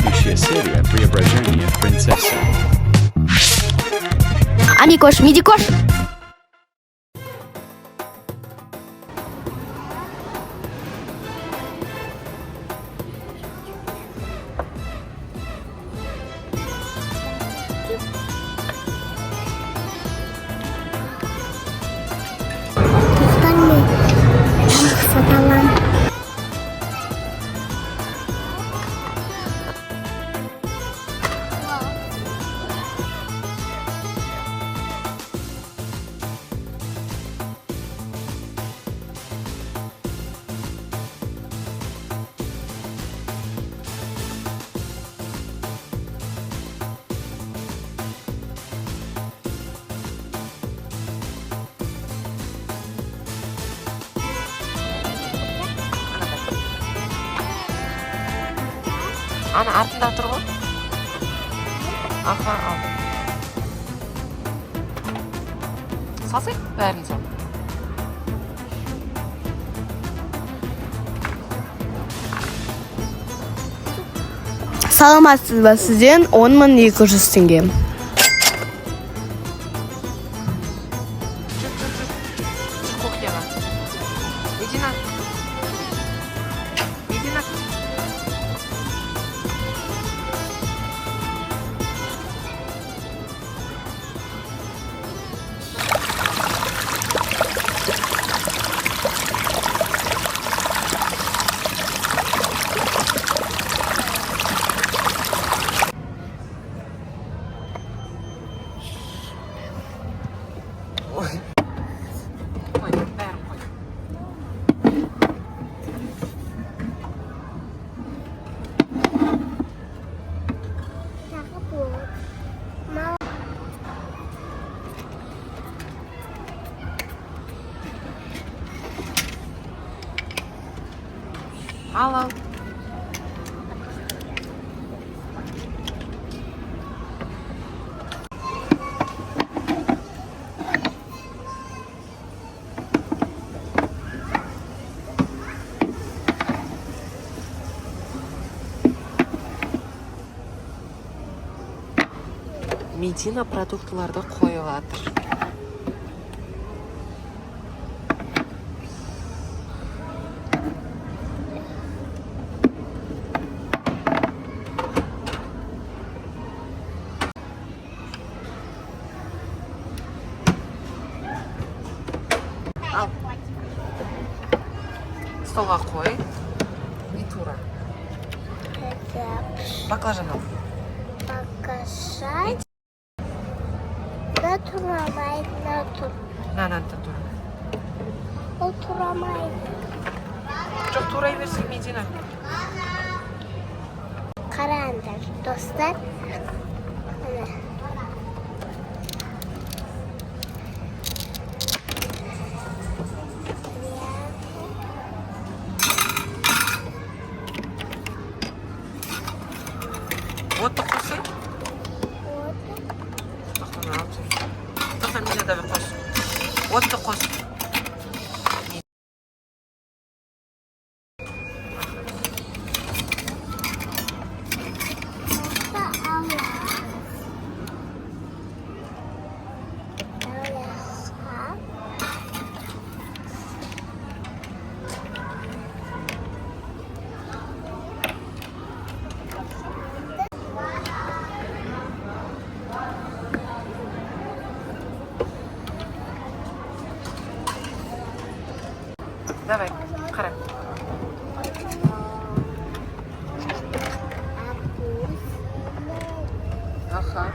следующая серия «Преображение принцессы». Амикош, Мидикош. Ана артында тұр ғой. Аха, ал. Салсайық, бәрін сал. Саламатсыз ба, сізден 10.200 теңге. Жүр кухняға. Иди на. Иди на. Ой, бәрін қой. Ал. Медина продуктыларды қойып жатыр. Ал. Столға қой. И тура. Баклажан ал. Баклажан. Турамайды, Нананты тура. ол турамайды. Жоқ, турай берсін, Медина. Қараңдар, достар. Отты қосай. Тоқсан мені да қос. Отты қос. Давай, қара. Аха.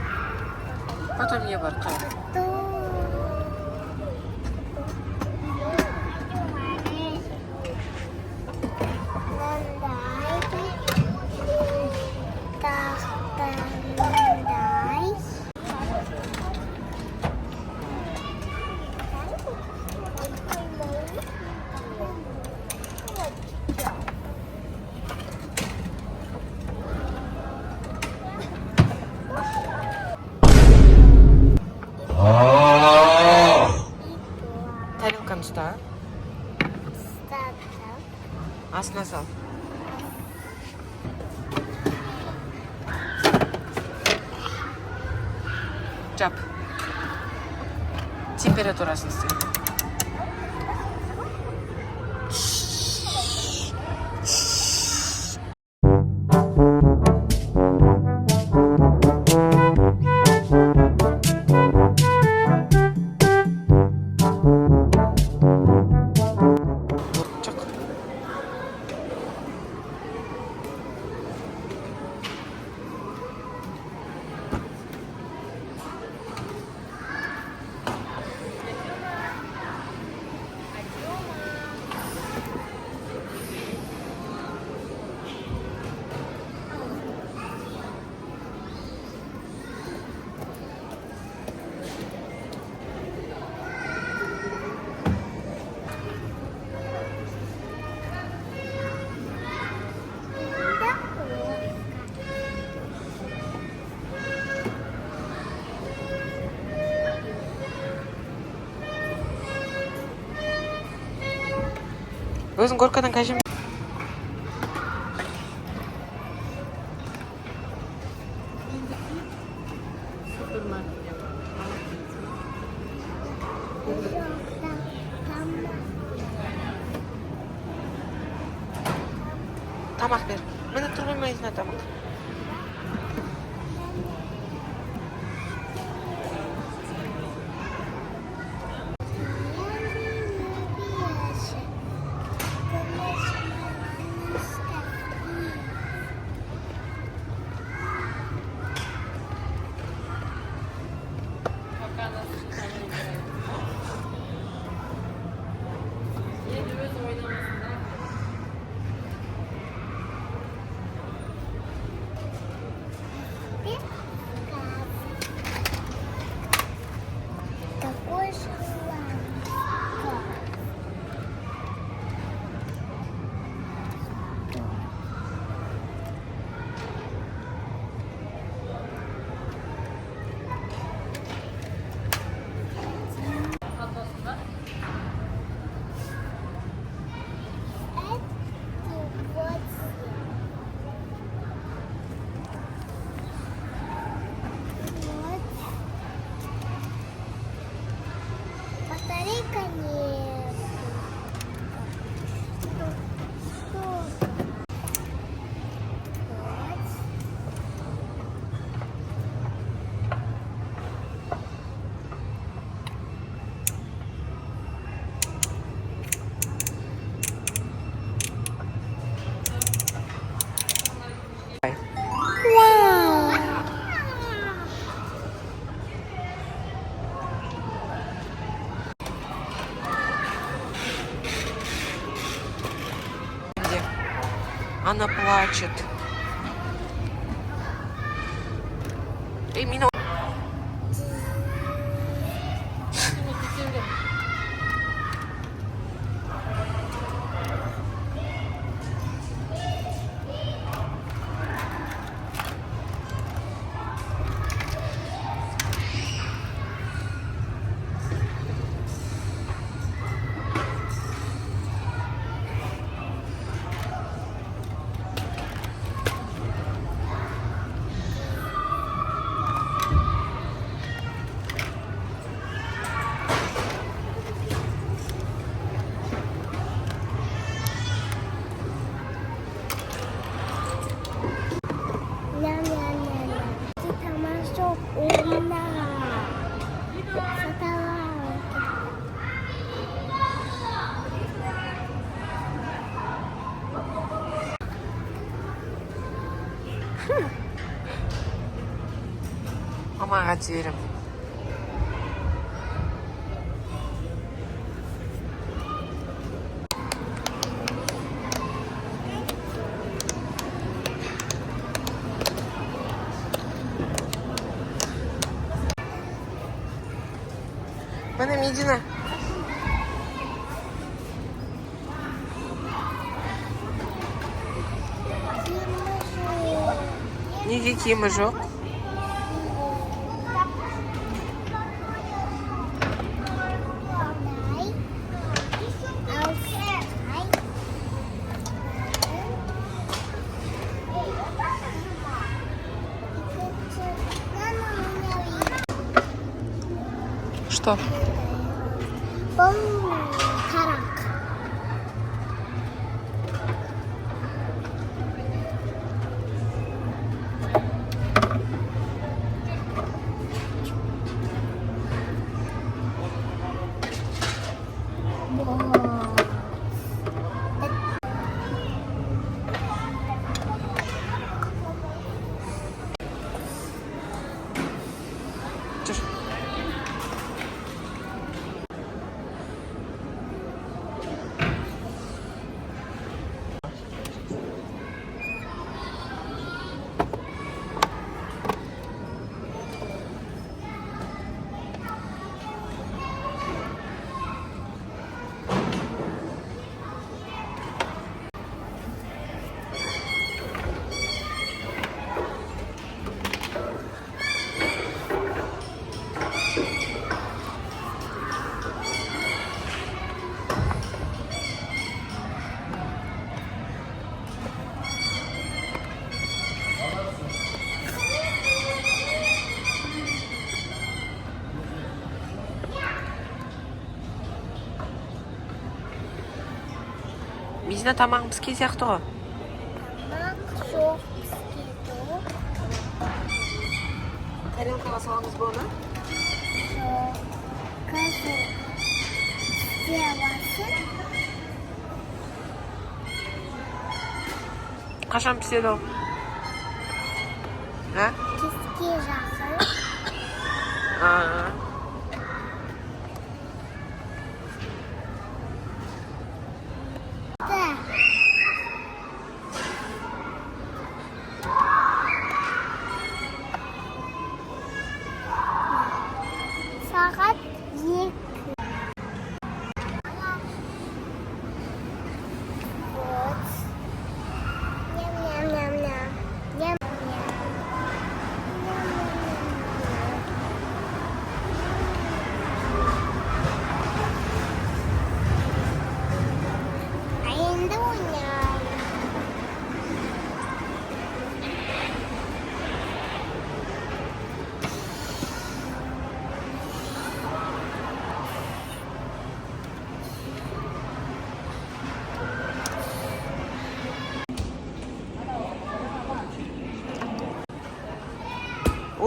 Потом не бар, қара. Тарелканы ұста. Астына сал. Жап. Температурасын істе. Çık. Өзің горкадан қажым. Тамақ бер. Мені тұрмай майызына тамақ. Какой желание? Батарейка нет. Она плачет. Именно. Ты тормозок умна. Мамаға жіберем. Bana midine. Ніякий кімажок. Что? Тарак. Чушь. Медина тамағың піскен сияқты ғой. Тамақ жоқ піскеді. Тарелкаға саламыз ба оны? Жоқ. Қазір істей аласың. Қашан піседі ол? А? Кеске жақын. А. Сағат 2. Вот. Ням-ням-ням-ням. Ням-ням. А енді ойнайын.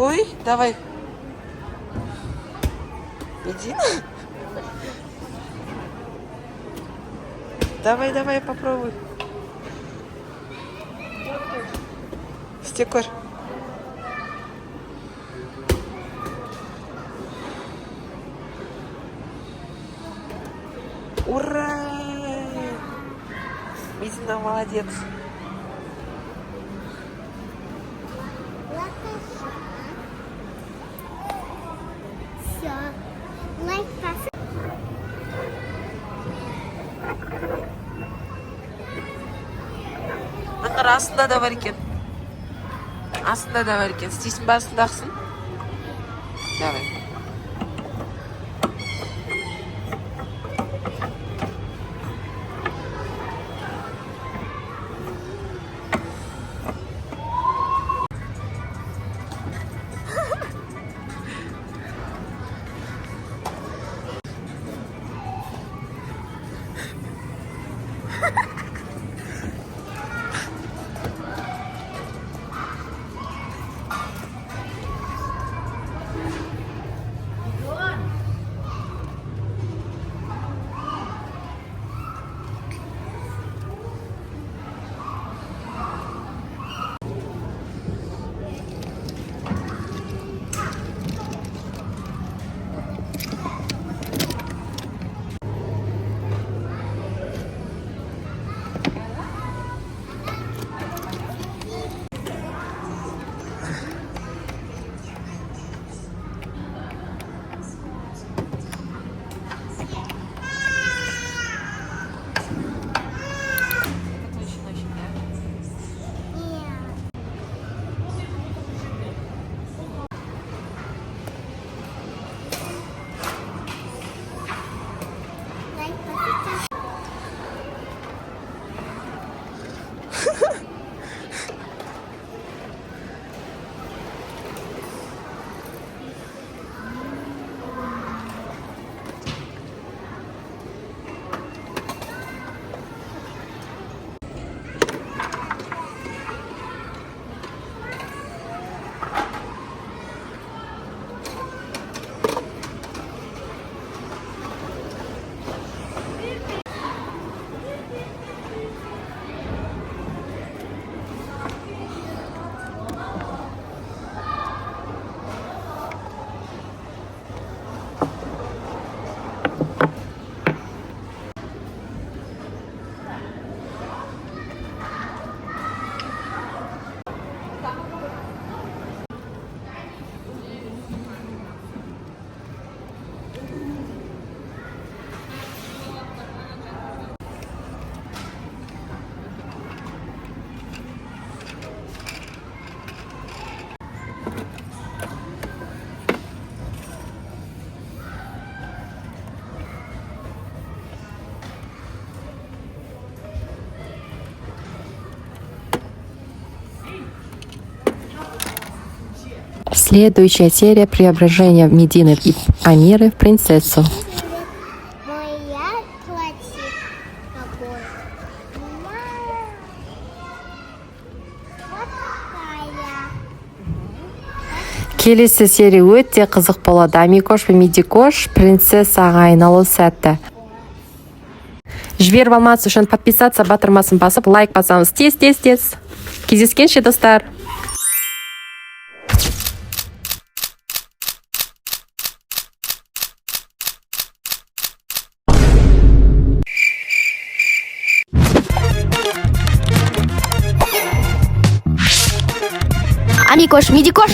Ой, давай. Иди. Давай, давай, попробуй. Стекор. Ура! Медина молодец. Все. Лайк басып. Аңғар астында да бар екен. Астында да бар екен. Істейсің ба астындағысын? Давай. Следующая серия преображения Медины и Амиры в принцессу. Моя платье какое. Вот такая. Келесі серия өте қызық болады. Амикош пен Мидикош принцессаға айналу сәтті. Жіберіп алмас үшін подписаться батырмасын басып, лайк басамыз. Тез. Кездескенше достар. Амикош, Мидикош.